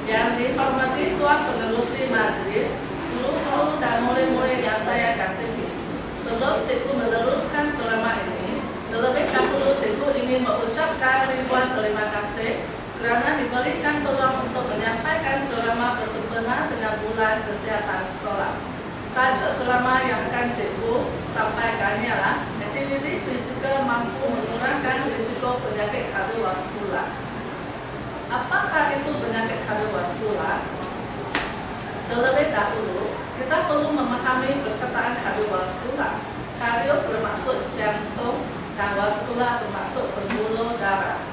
Yang dihormati Tuan Pengerusi Majelis, guru-guru dan murid-murid yang saya kasihi. Sebelum cikgu meneruskan ceramah ini, terlebih dahulu cikgu ingin mengucapkan ribuan terima kasih kerana diberikan peluang untuk menyampaikan ceramah bersempena dengan bulan kesihatan sekolah. Tajuk ceramah yang akan cikgu sampaikan ialah aktiviti fizikal mampu mengurangkan risiko penyakit kardiovaskular. Apakah itu penyakit kardiovaskular? Terlebih dahulu, kita perlu memahami perkataan kardiovaskular. Kardio bermaksud jantung dan vaskular bermaksud pembuluh darah.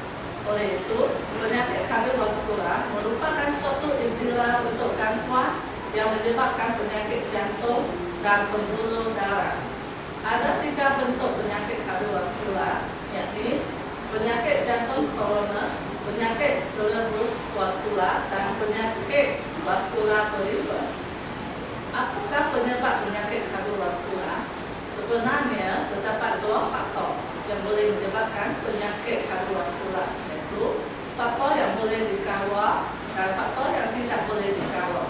Oleh itu, penyakit kardiovaskular merupakan suatu istilah untuk gangguan yang menyebabkan penyakit jantung dan pembuluh darah. Ada 3 bentuk penyakit kardiovaskular, yakni penyakit jantung koroner, penyakit cerebral vaskular, dan penyakit vaskular perifer. Apakah penyebab penyakit kardiovaskular? Sebenarnya terdapat 2 faktor yang boleh menyebabkan penyakit kardiovaskular, yaitu faktor yang boleh dikawal dan faktor yang tidak boleh dikawal.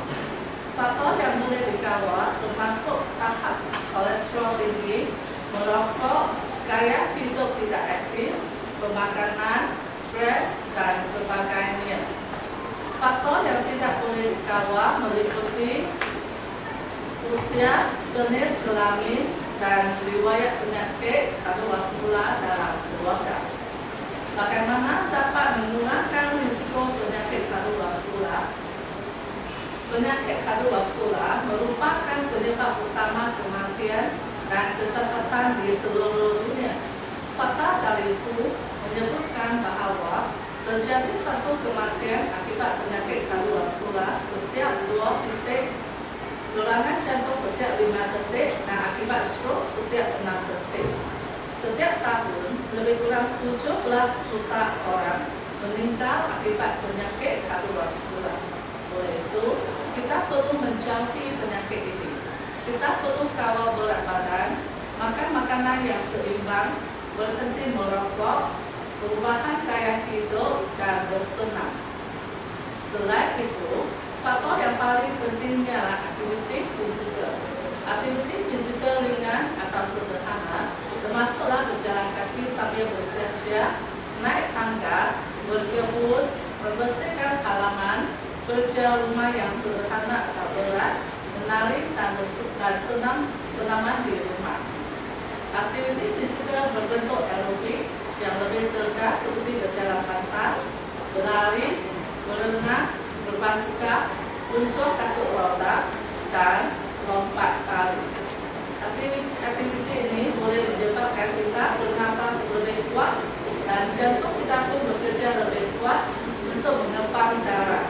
Faktor yang boleh dikawal termasuk tahap kolesterol tinggi, merokok, gaya hidup tidak aktif, pemakanan, stres, dan sebagainya. Faktor yang tidak boleh dikawal meliputi usia, jenis kelamin, dan riwayat penyakit kardiovaskular dalam keluarga. Bagaimana dapat mengurangkan risiko penyakit kardiovaskular? Penyakit kardiovaskular merupakan penyebab utama kematian dan kecacatan di seluruh dunia. Fakta dari itu menyebutkan bahawa terjadi satu kematian akibat penyakit kardiovaskular setiap 2 detik, serangan jantung setiap 5 detik, dan akibat stroke setiap 6 detik. Setiap tahun, lebih kurang 17 juta orang meninggal akibat penyakit kardiovaskular. Oleh itu, kita perlu menjauhi penyakit ini. Kita perlu kawal berat badan, makan makanan yang seimbang, berhenti merokok, perubahan gaya hidup, dan bersenam. Selain itu, faktor yang paling penting ialah aktiviti fizikal. Aktiviti fizikal ringan atau sederhana termasuklah berjalan kaki sambil bersia-sia, naik tangga, berkebun, membersihkan halaman, kerja rumah yang sederhana atau berat, menari, dan senaman di rumah. Aktiviti fisikal berbentuk aerobik yang lebih cerdas seperti berjalan pantas, berlari, berenang, berbasikal, muncul kasut roda, dan lompat tali. Aktiviti ini boleh menyebabkan kita bernafas lebih kuat dan jantung kita pun bekerja lebih kuat untuk mengepang darah.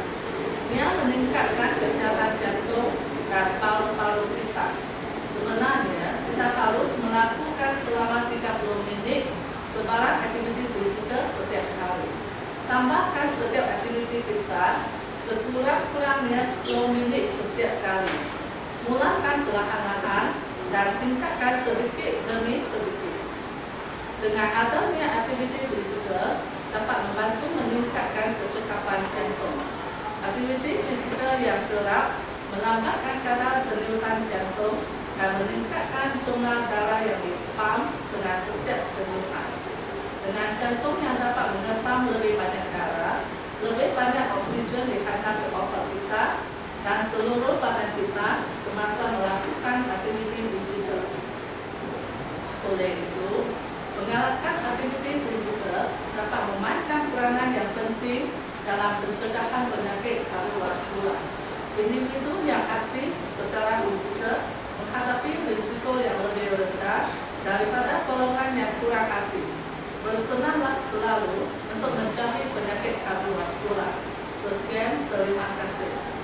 Ia meningkatkan kesehatan jantung dan paru-paru kita. Sebenarnya, kita harus melakukan selama 30 menit sebarang aktiviti fisikal setiap hari. Tambahkan setiap aktiviti kita sekurang-kurangnya 10 menit setiap kali. Mulakan perlahan-lahan dan tingkatkan sedikit demi sedikit. Dengan adanya aktiviti fisikal dapat membantu meningkatkan kecekapan jantung. Aktiviti fisikal yang kerap melambatkan kadar denyutan jantung dan meningkatkan jumlah darah yang dipam dengan setiap denyutan. Dengan jantung yang dapat mengepam lebih banyak darah, lebih banyak oksigen dihantar ke otak kita dan seluruh badan kita semasa melakukan aktiviti fisikal. Oleh itu, mengalahkan aktiviti fisikal dapat memainkan peranan yang penting dalam pencegahan penyakit kardiovaskular. Individu yang aktif secara fisikal menghadapi risiko yang lebih rendah daripada golongan yang kurang aktif. Bersenamlah selalu untuk menjauhi penyakit kardiovaskular. Sekian, terima kasih.